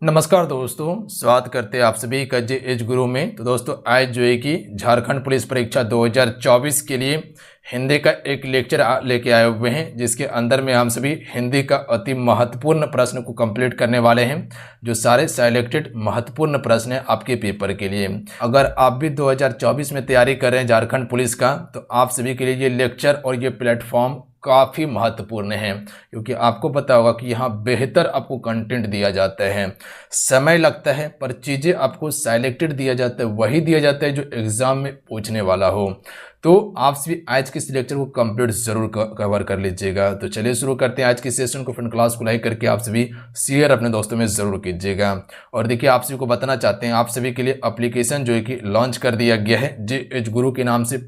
नमस्कार दोस्तों, स्वागत करते हैं आप सभी का जे एच गुरु में। तो दोस्तों आज जो है कि झारखंड पुलिस परीक्षा 2024 के लिए हिंदी का एक लेक्चर लेके आए हुए हैं, जिसके अंदर में हम सभी हिंदी का अति महत्वपूर्ण प्रश्न को कंप्लीट करने वाले हैं। जो सारे सिलेक्टेड महत्वपूर्ण प्रश्न हैं आपके पेपर के लिए। अगर आप भी 2024 में तैयारी कर रहे हैं झारखंड पुलिस का, तो आप सभी के लिए ये लेक्चर और ये प्लेटफॉर्म काफ़ी महत्वपूर्ण है, क्योंकि आपको पता होगा कि यहाँ बेहतर आपको कंटेंट दिया जाता है। समय लगता है पर चीज़ें आपको सिलेक्टेड दिया जाता है, वही दिया जाता है जो एग्ज़ाम में पूछने वाला हो। तो आप सभी आज के इस लेक्चर को कंप्लीट जरूर कवर कर लीजिएगा। तो चलिए शुरू करते हैं आज के सेशन को। फ्रेंड क्लास को लाइक करके आप सभी शेयर अपने दोस्तों में ज़रूर कीजिएगा। और देखिए, आप सभी को बताना चाहते हैं, आप सभी के लिए एप्लीकेशन जो है कि लॉन्च कर दिया गया है। जे एच गुरु के नाम से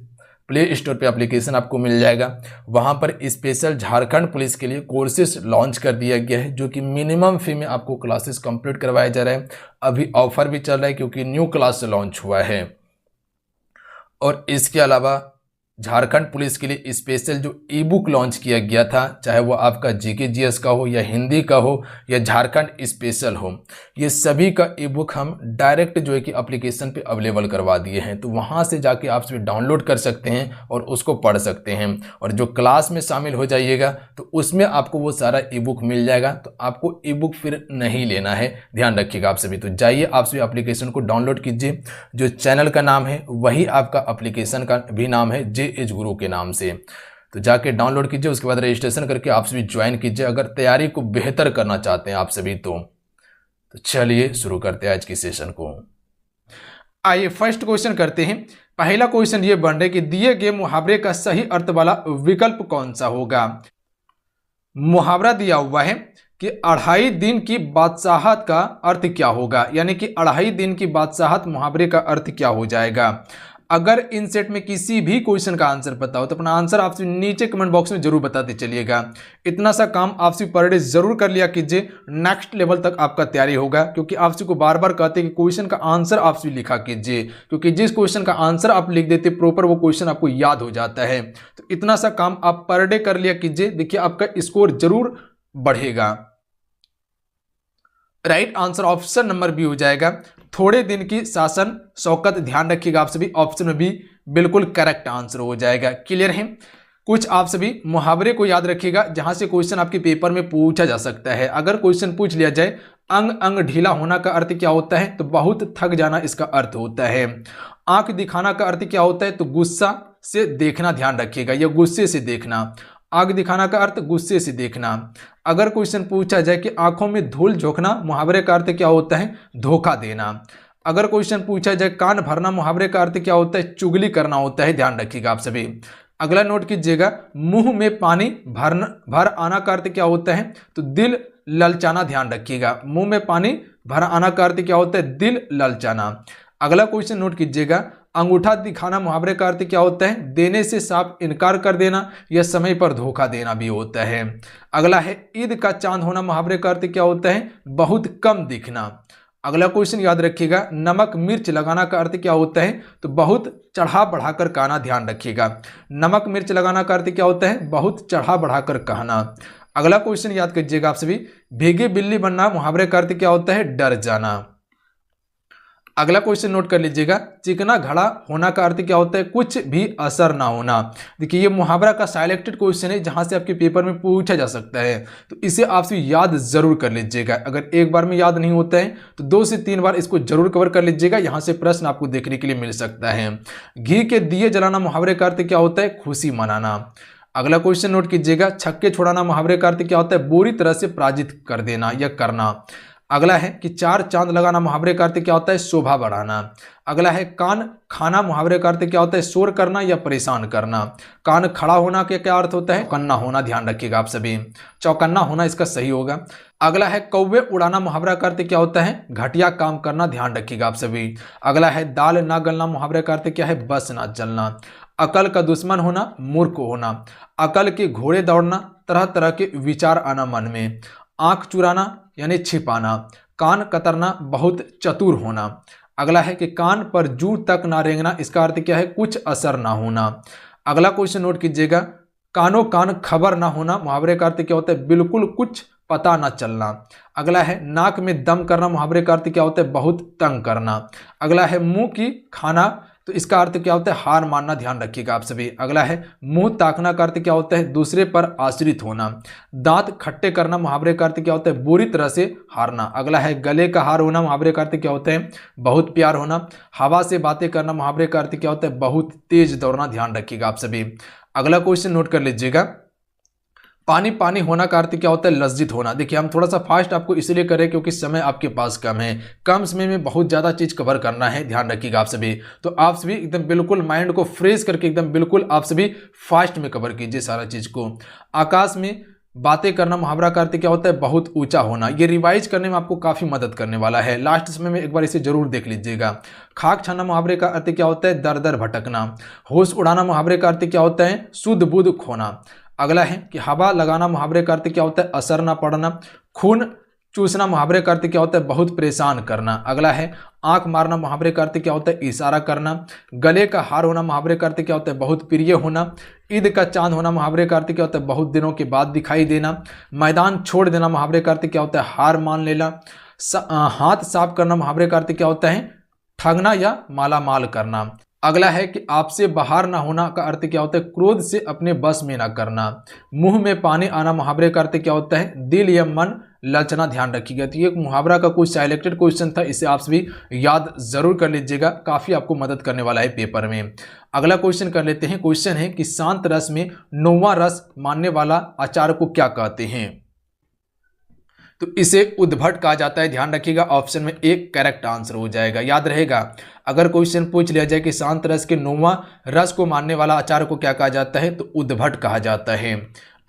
प्ले स्टोर पे एप्लीकेशन आपको मिल जाएगा। वहाँ पर स्पेशल झारखंड पुलिस के लिए कोर्सेज लॉन्च कर दिया गया है, जो कि मिनिमम फी में आपको क्लासेस कंप्लीट करवाया जा रहा है। अभी ऑफर भी चल रहा है क्योंकि न्यू क्लास लॉन्च हुआ है। और इसके अलावा झारखंड पुलिस के लिए स्पेशल जो ई बुक लॉन्च किया गया था, चाहे वो आपका जीके जीएस का हो या हिंदी का हो या झारखंड स्पेशल हो, ये सभी का ई बुक हम डायरेक्ट जो है कि एप्लीकेशन पे अवेलेबल करवा दिए हैं। तो वहाँ से जाके आप सभी डाउनलोड कर सकते हैं और उसको पढ़ सकते हैं। और जो क्लास में शामिल हो जाइएगा तो उसमें आपको वो सारा ई बुक मिल जाएगा। तो आपको ई बुक फिर नहीं लेना है, ध्यान रखिएगा आप सभी। तो जाइए आप सभी एप्लीकेशन को डाउनलोड कीजिए। जो चैनल का नाम है वही आपका एप्लीकेशन का भी नाम है, जे एच गुरु के नाम से। तो जाके डाउनलोड कीजिए, उसके बाद रजिस्ट्रेशन करके आप सभी ज्वाइन कीजिए, अगर तैयारी को बेहतर करना चाहते हैं आप सभी तो चलिए शुरू करते हैं आज की सेशन को। आइए फर्स्ट क्वेश्चन करते हैं। पहला क्वेश्चन ये बन रहा है कि दिए गए मुहावरे का सही अर्थ वाला विकल्प कौन सा होगा। मुहावरा दिया हुआ है कि 2.5 दिन की बादशाहत का अर्थ क्या होगा, यानी कि 2.5 दिन की बादशाहत मुहावरे का अर्थ क्या हो जाएगा। अगर इन सेट में किसी भी क्वेश्चन का आंसर पता हो तो अपना आंसर आपसे नीचे कमेंट बॉक्स में जरूर बताते चलिएगा। इतना सा काम आपसे पर डे जरूर कर लिया कीजिए, नेक्स्ट लेवल तक आपका तैयारी होगा। क्योंकि आपसे को बार बार कहते हैं कि क्वेश्चन का आंसर आपसे लिखा कीजिए, क्योंकि जिस क्वेश्चन का आंसर आप लिख देते प्रॉपर वो क्वेश्चन आपको याद हो जाता है। तो इतना सा काम आप पर डे कर लिया कीजिए, देखिए आपका स्कोर जरूर बढ़ेगा। Right answer option number B हो जाएगा। थोड़े दिन की शासन शौकत, ध्यान रखिएगा आप सभी, ऑप्शन में भी बिल्कुल करेक्ट आंसर हो जाएगा। क्लियर है। कुछ आप सभी मुहावरे को याद रखिएगा जहां से क्वेश्चन आपके पेपर में पूछा जा सकता है। अगर क्वेश्चन पूछ लिया जाए अंग अंग ढीला होना का अर्थ क्या होता है, तो बहुत थक जाना इसका अर्थ होता है। आंख दिखाना का अर्थ क्या होता है, तो गुस्सा से देखना, ध्यान रखिएगा, या गुस्से से देखना। आग दिखाना का अर्थ गुस्से से देखना। अगर क्वेश्चन पूछा जाए कि आंखों में धूल झोंकना, मुहावरे का अर्थ क्या होता है, धोखा देना। अगर क्वेश्चन पूछा जाए कान भरना, मुहावरे का अर्थ क्या होता है, चुगली करना होता है, ध्यान रखिएगा आप सभी। अगला नोट कीजिएगा, मुंह में पानी भर आना का अर्थ क्या होता है, तो दिल ललचाना, ध्यान रखिएगा। मुंह में पानी भर आना का अर्थ क्या होता है, दिल ललचाना। अगला क्वेश्चन नोट कीजिएगा, अंगूठा दिखाना, मुहावरे का अर्थ क्या होता है, देने से साफ इनकार कर देना या समय पर धोखा देना भी होता है। अगला है ईद का चांद होना, मुहावरे का अर्थ क्या होता है, बहुत कम दिखना। अगला क्वेश्चन याद रखिएगा, नमक मिर्च लगाना का अर्थ क्या होता है, तो बहुत चढ़ा बढ़ाकर कहना, ध्यान रखिएगा। नमक मिर्च लगाना का अर्थ क्या होता है, बहुत चढ़ा बढ़ाकर कहना। अगला क्वेश्चन याद कीजिएगा आप सभी, भीगी बिल्ली बनना, मुहावरे का अर्थ क्या होता है, डर जाना। अगला क्वेश्चन नोट कर लीजिएगा, चिकना घड़ा होना का अर्थ क्या होता है, कुछ भी असर ना होना। देखिए ये मुहावरा का सिलेक्टेड क्वेश्चन है जहां से आपके पेपर में पूछा जा सकता है, तो इसे आपसे याद जरूर कर लीजिएगा। अगर एक बार में याद नहीं होता है तो 2 से 3 बार इसको जरूर कवर कर लीजिएगा, यहां से प्रश्न आपको देखने के लिए मिल सकता है। घी के दिए जलाना, मुहावरे का अर्थ क्या होता है, खुशी मनाना। अगला क्वेश्चन नोट कीजिएगा, छक्के छोड़ाना, मुहावरे का अर्थ क्या होता है, बुरी तरह से पराजित कर देना या करना। अगला है कि 4 चांद लगाना, मुहावरे का अर्थ क्या होता है, शोभा बढ़ाना। अगला है कान खाना, मुहावरे का अर्थ क्या होता है, शोर करना या परेशान करना। कान खड़ा होना के क्या अर्थ होता है, चौकन्ना होना, ध्यान रखिएगा आप सभी, चौकन्ना होना इसका सही होगा। अगला है कौवे उड़ाना, मुहावरा का अर्थ क्या होता है, घटिया काम करना, ध्यान रखिएगा आप सभी। अगला है दाल ना गलना, मुहावरे का अर्थ क्या है, बस ना चलना। अकल का दुश्मन होना, मूर्ख होना। अकल के घोड़े दौड़ना, तरह तरह के विचार आना मन में। आंख चुराना यानी छिपाना। कान कतरना, बहुत चतुर होना। अगला है कि कान पर जू तक ना रेंगना, इसका अर्थ क्या है, कुछ असर ना होना। अगला क्वेश्चन नोट कीजिएगा, कानो कान खबर ना होना, मुहावरे का अर्थ क्या होता है, बिल्कुल कुछ पता न चलना। अगला है नाक में दम करना, मुहावरे का अर्थ क्या होता है? बहुत तंग करना। अगला है मुंह की खाना, तो इसका अर्थ क्या होता है? हार मानना, ध्यान रखिएगा आप सभी। अगला है मुंह ताकना का अर्थ क्या होता है? दूसरे पर आश्रित होना। दांत खट्टे करना, मुहावरे का अर्थ क्या होता है? बुरी तरह से हारना। अगला है गले का हार होना, मुहावरे का अर्थ क्या होता है? बहुत प्यार होना। हवा से बातें करना, मुहावरे का अर्थ क्या होता है? बहुत तेज दौड़ना, ध्यान रखिएगा आप सभी। अगला क्वेश्चन नोट कर लीजिएगा, पानी पानी होना का अर्थ क्या होता है? लज्जित होना। देखिए हम थोड़ा सा फास्ट आपको इसलिए करें क्योंकि समय आपके पास कम है, कम समय में बहुत ज़्यादा चीज़ कवर करना है, ध्यान रखिएगा आप सभी। तो आप सभी एकदम बिल्कुल माइंड को फ्रेश करके एकदम बिल्कुल आप सभी फास्ट में कवर कीजिए सारा चीज़ को। आकाश में बातें करना, मुहावरा का अर्थ क्या होता है? बहुत ऊंचा होना। ये रिवाइज करने में आपको काफ़ी मदद करने वाला है, लास्ट समय में एक बार इसे जरूर देख लीजिएगा। खाक छाना, मुहावरे का अर्थ क्या होता है? दर दर भटकना। होश उड़ाना, मुहावरे का अर्थ क्या होता है? शुद्ध बुद्ध खोना। अगला है कि हवा लगाना, मुहावरे का अर्थ क्या होता है? असर ना पड़ना। खून चूसना, मुहावरे का अर्थ क्या होता है? बहुत परेशान करना। अगला है आंख मारना, मुहावरे का अर्थ क्या होता है? इशारा करना। गले का हार होना, मुहावरे का अर्थ क्या होता है? बहुत प्रिय होना। ईद का चांद होना, मुहावरे का अर्थ क्या होता है? बहुत दिनों के बाद दिखाई देना। मैदान छोड़ देना, मुहावरे का अर्थ क्या होता है? हार मान लेना। हाथ साफ करना, मुहावरे का अर्थ क्या होता है? ठगना या माला माल करना। अगला है कि आपसे बाहर ना होना का अर्थ क्या होता है? क्रोध से अपने बस में ना करना। मुंह में पानी आना, मुहावरे का अर्थ क्या होता है? दिल या मन ललचना, ध्यान रखिएगा। तो ये मुहावरा का कुछ सिलेक्टेड क्वेश्चन था, इसे आप सभी याद जरूर कर लीजिएगा, काफी आपको मदद करने वाला है पेपर में। अगला क्वेश्चन कर लेते हैं। क्वेश्चन है कि शांत रस में 9वां रस मानने वाला आचार्य को क्या कहते हैं? तो इसे उद्भट कहा जाता है, ध्यान रखिएगा। ऑप्शन में एक करेक्ट आंसर हो जाएगा, याद रहेगा। अगर क्वेश्चन पूछ लिया जाए कि शांत रस के 9वां रस को मानने वाला आचार्य को क्या कहा जाता है, तो उद्भट कहा जाता है।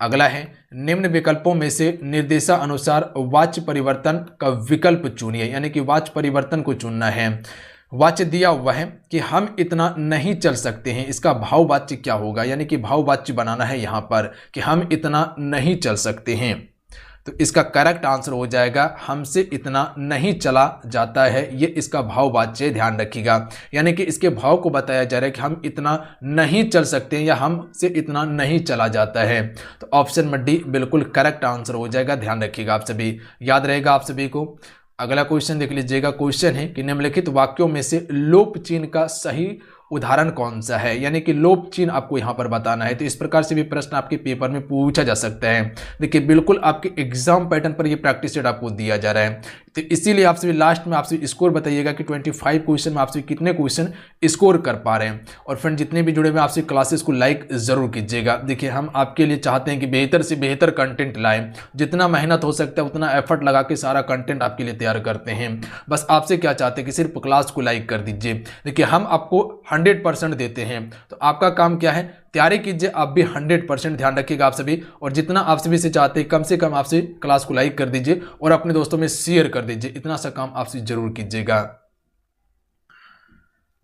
अगला है निम्न विकल्पों में से निर्देशानुसार वाच्य परिवर्तन का विकल्प चुनिए, यानी कि वाच्य परिवर्तन को चुनना है। वाच्य दिया हुआ है कि हम इतना नहीं चल सकते हैं, इसका भाव वाच्य क्या होगा? यानी कि भाव वाच्य बनाना है यहाँ पर कि हम इतना नहीं चल सकते हैं। तो इसका करेक्ट आंसर हो जाएगा हमसे इतना नहीं चला जाता है, ये इसका भाव वाच्य, ध्यान रखिएगा। यानी कि इसके भाव को बताया जा रहा है कि हम इतना नहीं चल सकते हैं या हमसे इतना नहीं चला जाता है। तो ऑप्शन में डी बिल्कुल करेक्ट आंसर हो जाएगा, ध्यान रखिएगा आप सभी, याद रहेगा आप सभी को। अगला क्वेश्चन देख लीजिएगा। क्वेश्चन है कि निम्नलिखित वाक्यों में से लोप चिन्ह का सही उदाहरण कौन सा है? यानी कि लोप चिन्ह आपको यहां पर बताना है। तो इस प्रकार से भी प्रश्न आपके पेपर में पूछा जा सकता है। देखिए बिल्कुल आपके एग्जाम पैटर्न पर ये प्रैक्टिस सेट आपको दिया जा रहा है। तो इसीलिए आपसे लास्ट में आपसे स्कोर बताइएगा कि 25 क्वेश्चन में आपसे कितने क्वेश्चन स्कोर कर पा रहे हैं। और फ्रेंड जितने भी जुड़े हुए आपसे क्लासेस को लाइक जरूर कीजिएगा। देखिए हम आपके लिए चाहते हैं कि बेहतर से बेहतर कंटेंट लाएं, जितना मेहनत हो सकता है उतना एफर्ट लगा के सारा कंटेंट आपके लिए तैयार करते हैं। बस आपसे क्या चाहते हैं कि सिर्फ क्लास को लाइक कर दीजिए। देखिए हम आपको 100% देते हैं, तो आपका काम क्या है? तैयारी कीजिए आप भी 100%, ध्यान रखिएगा आप सभी। और जितना आप सभी से चाहते हैं कम से कम आपसे क्लास को लाइक कर दीजिए और अपने दोस्तों में शेयर कर दीजिए, इतना सा काम आपसे जरूर कीजिएगा।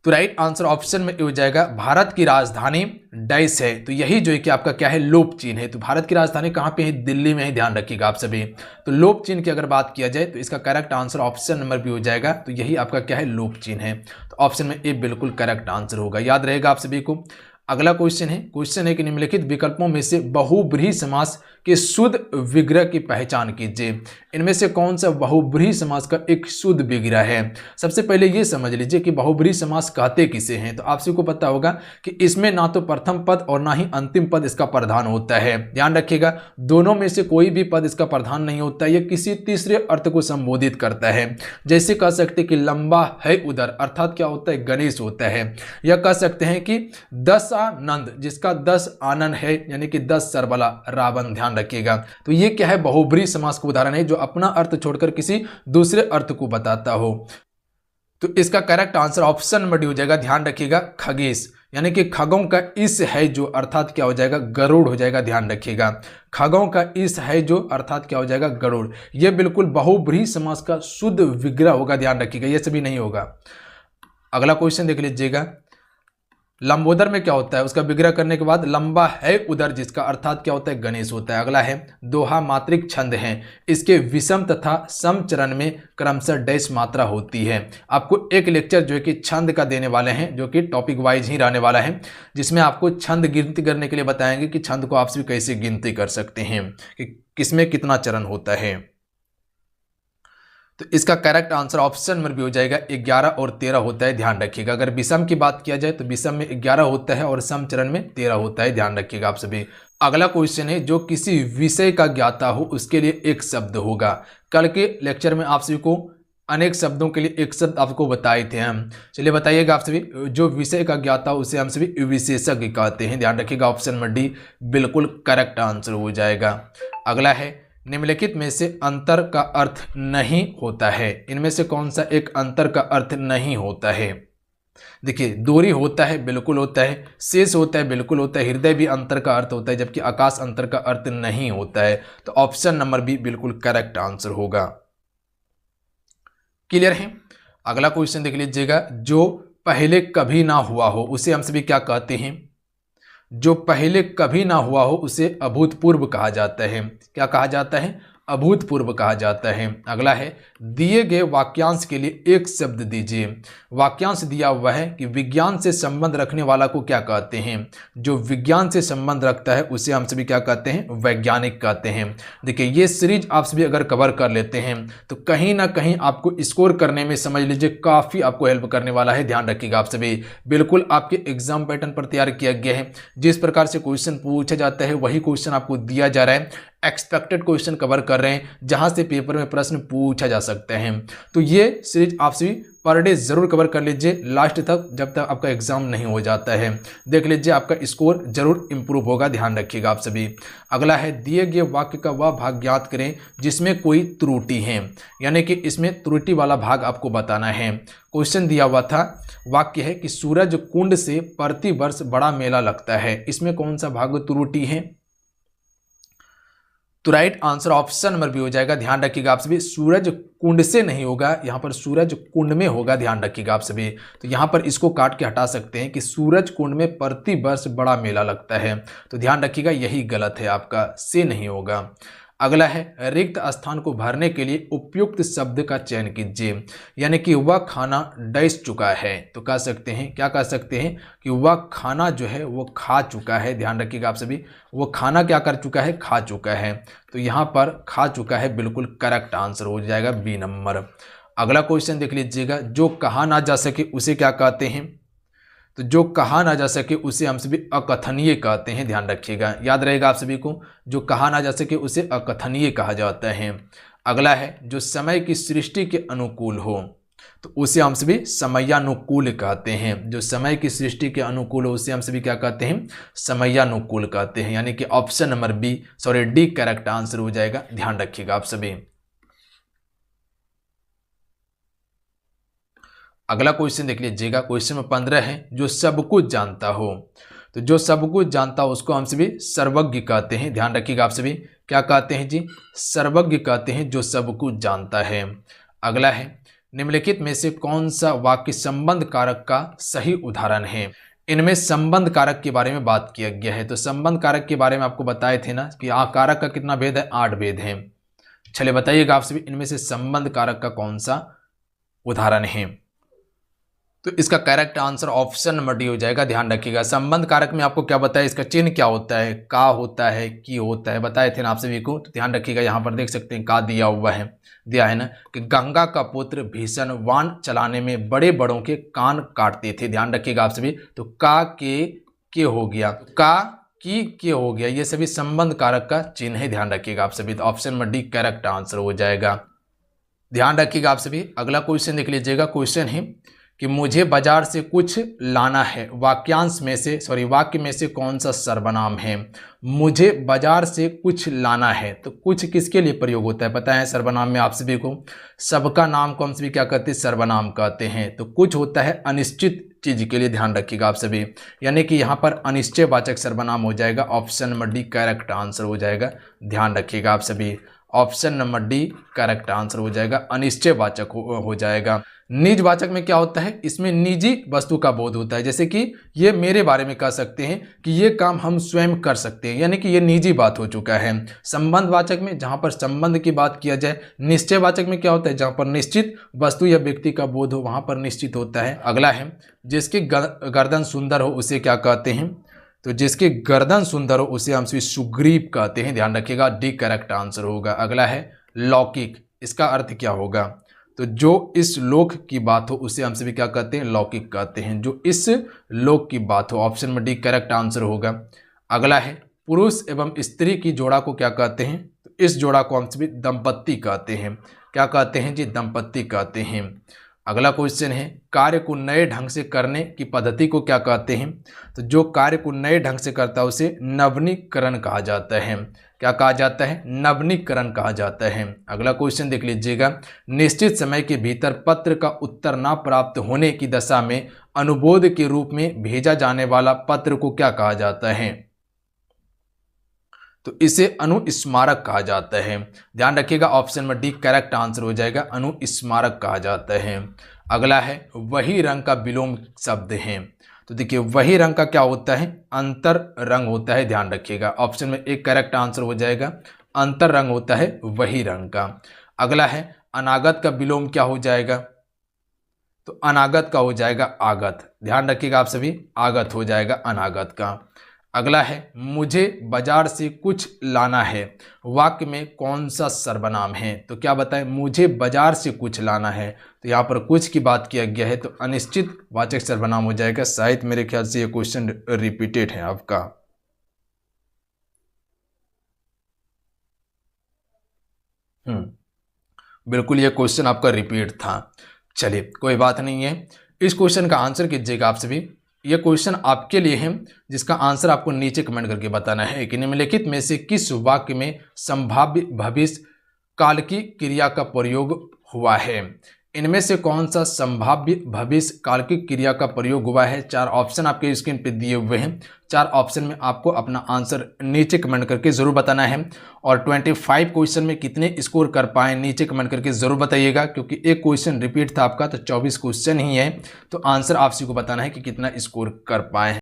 तो राइट आंसर ऑप्शन में हो जाएगा भारत की राजधानी डैश है। तो यही जो है कि आपका क्या है? लोप चिन्ह है। तो भारत की राजधानी कहाँ पे है? दिल्ली में है, ध्यान रखिएगा आप सभी। तो लोप चिन्ह की अगर बात किया जाए तो इसका करेक्ट आंसर ऑप्शन नंबर भी हो जाएगा। तो यही आपका क्या है? लोप चिन्ह है। तो ऑप्शन में ए बिल्कुल करेक्ट आंसर होगा, याद रहेगा आप सभी को। अगला क्वेश्चन है कि निम्नलिखित विकल्पों में से बहुब्रीहि समास के शुद्ध विग्रह की पहचान कीजिए। इनमें से कौन सा बहुब्रीहि समास का एक शुद्ध विग्रह है? सबसे पहले ये समझ लीजिए कि बहुब्रीहि समास कहते किसे हैं। तो आप सबको पता होगा कि इसमें ना तो प्रथम पद और ना ही अंतिम पद इसका प्रधान होता है, ध्यान रखिएगा। दोनों में से कोई भी पद इसका प्रधान नहीं होता है, यह किसी तीसरे अर्थ को संबोधित करता है। जैसे कह सकते हैं कि लंबा है उधर, अर्थात क्या होता है? गणेश होता है। या कह सकते हैं कि दशानंद, जिसका 10 आनंद है, यानी कि 10 सरबला रावण, ध्यान रखिएगा। तो ये क्या है? बहुब्रीहि समास का उदाहरण है जो अपना अर्थ छोड़कर किसी दूसरे अर्थ को बताता हो। तो इसका correct answer option number D हो जाएगा, ध्यान रखिएगा, खगेश। यानी कि खगों का इस है जो, अर्थात क्या हो जाएगा? गरुड़ हो जाएगा, ध्यान रखिएगा। खगों का इस है जो, अर्थात क्या हो जाएगा? गरुड़। यह बिल्कुल बहुब्रीहि समास का शुद्ध विग्रह होगा, ध्यान रखिएगा, यह सभी नहीं होगा। अगला क्वेश्चन देख लीजिएगा। लंबोदर में क्या होता है, उसका विग्रह करने के बाद लंबा है उदर जिसका, अर्थात क्या होता है, गणेश होता है। अगला है दोहा मात्रिक छंद है, इसके विषम तथा सम चरण में क्रमशः डैश मात्रा होती है। आपको एक लेक्चर जो है कि छंद का देने वाले हैं, जो कि टॉपिक वाइज ही रहने वाला है, जिसमें आपको छंद गिनती करने के लिए बताएंगे कि छंद को आप सभी कैसे गिनती कर सकते हैं, कि किसमें कितना चरण होता है। तो इसका correct answer option number B हो जाएगा, 11 और 13 होता है, ध्यान रखिएगा। अगर विषम की बात किया जाए तो विषम में 11 होता है और सम चरण में 13 होता है, ध्यान रखिएगा आप सभी। अगला क्वेश्चन है, जो किसी विषय का ज्ञाता हो उसके लिए एक शब्द होगा। कल के लेक्चर में आप सभी को अनेक शब्दों के लिए एक शब्द आपको बताए थे हम, चलिए बताइएगा आप सभी। जो विषय का ज्ञाता उसे हम सभी विशेषज्ञ कहते हैं, ध्यान रखिएगा। ऑप्शन नंबर डी बिल्कुल करेक्ट आंसर हो जाएगा। अगला है, निम्नलिखित में से अंतर का अर्थ नहीं होता है। इनमें से कौन सा एक अंतर का अर्थ नहीं होता है? देखिए, दूरी होता है, बिल्कुल होता है। शेष होता है, बिल्कुल होता है। हृदय भी अंतर का अर्थ होता है, जबकि आकाश अंतर का अर्थ नहीं होता है। तो ऑप्शन नंबर बी बिल्कुल करेक्ट आंसर होगा। क्लियर है? अगला क्वेश्चन देख लीजिएगा, जो पहले कभी ना हुआ हो उसे हम सभी क्या कहते हैं? जो पहले कभी ना हुआ हो उसे अभूतपूर्व कहा जाता है। क्या कहा जाता है? अभूतपूर्व कहा जाता है। अगला है, दिए गए वाक्यांश के लिए एक शब्द दीजिए। वाक्यांश दिया हुआ है कि विज्ञान से संबंध रखने वाला को क्या कहते हैं? जो विज्ञान से संबंध रखता है उसे हम सभी क्या कहते हैं? वैज्ञानिक कहते हैं। देखिए, ये सीरीज आप सभी अगर कवर कर लेते हैं तो कहीं ना कहीं आपको स्कोर करने में समझ लीजिए काफ़ी आपको हेल्प करने वाला है। ध्यान रखिएगा आप सभी, बिल्कुल आपके एग्जाम पैटर्न पर तैयार किया गया है। जिस प्रकार से क्वेश्चन पूछा जाता है वही क्वेश्चन आपको दिया जा रहा है। एक्सपेक्टेड क्वेश्चन कवर कर रहे हैं, जहां से पेपर में प्रश्न पूछा जा सकते हैं। तो ये सीरीज आप सभी पर डे जरूर कवर कर लीजिए लास्ट तक, जब तक आपका एग्जाम नहीं हो जाता है। देख लीजिए, आपका स्कोर जरूर इंप्रूव होगा, ध्यान रखिएगा आप सभी। अगला है, दिए गए वाक्य का वह भाग ज्ञात करें जिसमें कोई त्रुटि है, यानी कि इसमें त्रुटि वाला भाग आपको बताना है। क्वेश्चन दिया हुआ था, वाक्य है कि सूरज कुंड से प्रति वर्ष बड़ा मेला लगता है, इसमें कौन सा भाग त्रुटि है? तो right answer option number B हो जाएगा। ध्यान रखिएगा आप सभी, सूरज कुंड से नहीं होगा, यहाँ पर सूरज कुंड में होगा, ध्यान रखिएगा आप सभी। तो यहाँ पर इसको काट के हटा सकते हैं कि सूरज कुंड में प्रति वर्ष बड़ा मेला लगता है। तो ध्यान रखिएगा, यही गलत है आपका, से नहीं होगा। अगला है, रिक्त स्थान को भरने के लिए उपयुक्त शब्द का चयन कीजिए, यानी कि वह खाना डैश चुका है। तो कह सकते हैं, क्या कह सकते हैं कि वह खाना जो है वो खा चुका है। ध्यान रखिएगा आप सभी, वो खाना क्या कर चुका है? खा चुका है। तो यहाँ पर खा चुका है बिल्कुल करेक्ट आंसर हो जाएगा, बी नंबर। अगला क्वेश्चन देख लीजिएगा, जो कहा ना जा सके उसे क्या कहते हैं? तो जो कहा ना जा सके उसे हम सभी अकथनीय कहते हैं, ध्यान रखिएगा, याद रहेगा आप सभी को। जो कहा ना जा सके उसे अकथनीय कहा जाता है। अगला है, जो समय की सृष्टि के अनुकूल हो तो उसे हम सभी समयानुकूल कहते हैं। जो समय की सृष्टि के अनुकूल हो उसे हम सभी क्या कहते हैं? समयानुकूल कहते हैं, यानी कि option number B D correct answer हो जाएगा, ध्यान रखिएगा आप सभी। अगला क्वेश्चन देख लीजिएगा, क्वेश्चन नंबर 15 है, जो सब कुछ जानता हो। तो जो सब कुछ जानता हो उसको हम सभी सर्वज्ञ कहते हैं, ध्यान रखिएगा आप सभी। क्या कहते हैं जी? सर्वज्ञ कहते हैं जो सब कुछ जानता है। अगला है, निम्नलिखित में से कौन सा वाक्य संबंध कारक का सही उदाहरण है? इनमें संबंध कारक के बारे में बात किया गया है। तो संबंध कारक के बारे में आपको बताए थे ना कि कारक का कितना भेद है? 8 भेद है। चलिए बताइएगा आप सभी, इनमें से संबंध कारक का कौन सा उदाहरण है? तो इसका correct answer option number D हो जाएगा, ध्यान रखिएगा। संबंध कारक में आपको क्या बताया? इसका चिन्ह क्या होता है? का होता है, की होता है, बताए थे ना आप सभी को। तो ध्यान रखिएगा, यहाँ पर देख सकते हैं का दिया हुआ है, दिया है ना कि गंगा का पुत्र भीषण वान चलाने में बड़े बड़ों के कान काटते थे। ध्यान रखिएगा आप सभी। तो का के हो गया, का की के हो गया, ये सभी संबंध कारक का चिन्ह है, ध्यान रखिएगा आप सभी। तो option number D correct answer हो जाएगा, ध्यान रखिएगा आप सभी। अगला क्वेश्चन देख लीजिएगा, क्वेश्चन है कि मुझे बाजार से कुछ लाना है, वाक्य में से कौन सा सर्वनाम है? मुझे बाजार से कुछ लाना है, तो कुछ किसके लिए प्रयोग होता है पता है? सर्वनाम में आप सभी को सबका नाम को हम सभी क्या कहते हैं? सर्वनाम कहते हैं। तो कुछ होता है अनिश्चित चीज के लिए, ध्यान रखिएगा आप सभी, यानी कि यहाँ पर अनिश्चयवाचक सर्वनाम हो जाएगा। Option number D correct answer हो जाएगा, ध्यान रखिएगा आप सभी। Option number D correct answer हो जाएगा, अनिश्चयवाचक हो जाएगा। निजवाचक में क्या होता है, इसमें निजी वस्तु का बोध होता है। जैसे कि ये मेरे बारे में कह सकते हैं कि ये काम हम स्वयं कर सकते हैं, यानी कि ये निजी बात हो चुका है। संबंधवाचक में जहाँ पर संबंध की बात किया जाए। निश्चयवाचक में क्या होता है, जहाँ पर निश्चित वस्तु या व्यक्ति का बोध हो वहाँ पर निश्चित होता है। अगला है जिसकी गर्दन सुंदर हो उसे क्या कहते हैं, तो जिसकी गर्दन सुंदर हो उसे हम सुग्रीव कहते हैं। ध्यान रखिएगा, डी करेक्ट आंसर होगा। अगला है लौकिक, इसका अर्थ क्या होगा, तो जो इस लोक की बात हो उसे हम सभी क्या कहते हैं, लौकिक कहते हैं। जो इस लोक की बात हो, ऑप्शन में डी करेक्ट आंसर होगा। अगला है पुरुष एवं स्त्री की जोड़ा को क्या कहते हैं, तो इस जोड़ा को हम सभी दंपत्ति कहते हैं। क्या कहते हैं जी, दंपत्ति कहते हैं। अगला क्वेश्चन है कार्य को नए ढंग से करने की पद्धति को क्या कहते हैं, तो जो कार्य को नए ढंग से करता है उसे नवीनीकरण कहा जाता है। क्या कहा जाता है, नवीनीकरण कहा जाता है। अगला क्वेश्चन देख लीजिएगा, निश्चित समय के भीतर पत्र का उत्तर न प्राप्त होने की दशा में अनुबोध के रूप में भेजा जाने वाला पत्र को क्या कहा जाता है, तो इसे अनुस्मारक कहा जाता है। ध्यान रखिएगा, ऑप्शन में डी करेक्ट आंसर हो जाएगा, अनुस्मारक कहा जाता है। अगला है वही रंग का विलोम शब्द है, तो देखिए वही रंग का क्या होता है, अंतर रंग होता है। ध्यान रखिएगा, ऑप्शन में एक करेक्ट आंसर हो जाएगा, अंतर रंग होता है वही रंग का। अगला है अनागत का विलोम क्या हो जाएगा, तो अनागत का हो जाएगा आगत। ध्यान रखिएगा आप सभी, आगत हो जाएगा अनागत का। अगला है मुझे बाजार से कुछ लाना है, वाक्य में कौन सा सर्वनाम है, तो क्या बताएं, मुझे बाजार से कुछ लाना है, तो यहाँ पर कुछ की बात किया गया है तो अनिश्चित वाचक सर्वनाम हो जाएगा। शायद मेरे ख्याल से ये क्वेश्चन रिपीटेड है आपका। बिल्कुल ये क्वेश्चन आपका रिपीट था। चलिए कोई बात नहीं है, इस क्वेश्चन का आंसर कीजिएगा आप सभी। यह क्वेश्चन आपके लिए है जिसका आंसर आपको नीचे कमेंट करके बताना है कि निम्नलिखित में से किस वाक्य में संभाव्य भविष्य काल की क्रिया का प्रयोग हुआ है। इनमें से कौन सा संभाव्य भविष्य काल की क्रिया का प्रयोग हुआ है। चार ऑप्शन आपके स्क्रीन पे दिए हुए हैं, चार ऑप्शन में आपको अपना आंसर नीचे कमेंट करके जरूर बताना है। और 25 क्वेश्चन में कितने स्कोर कर पाए नीचे कमेंट करके जरूर बताइएगा, क्योंकि एक क्वेश्चन रिपीट था आपका तो 24 क्वेश्चन ही है, तो आंसर आप सभी को बताना है कि कितना स्कोर कर पाए हैं।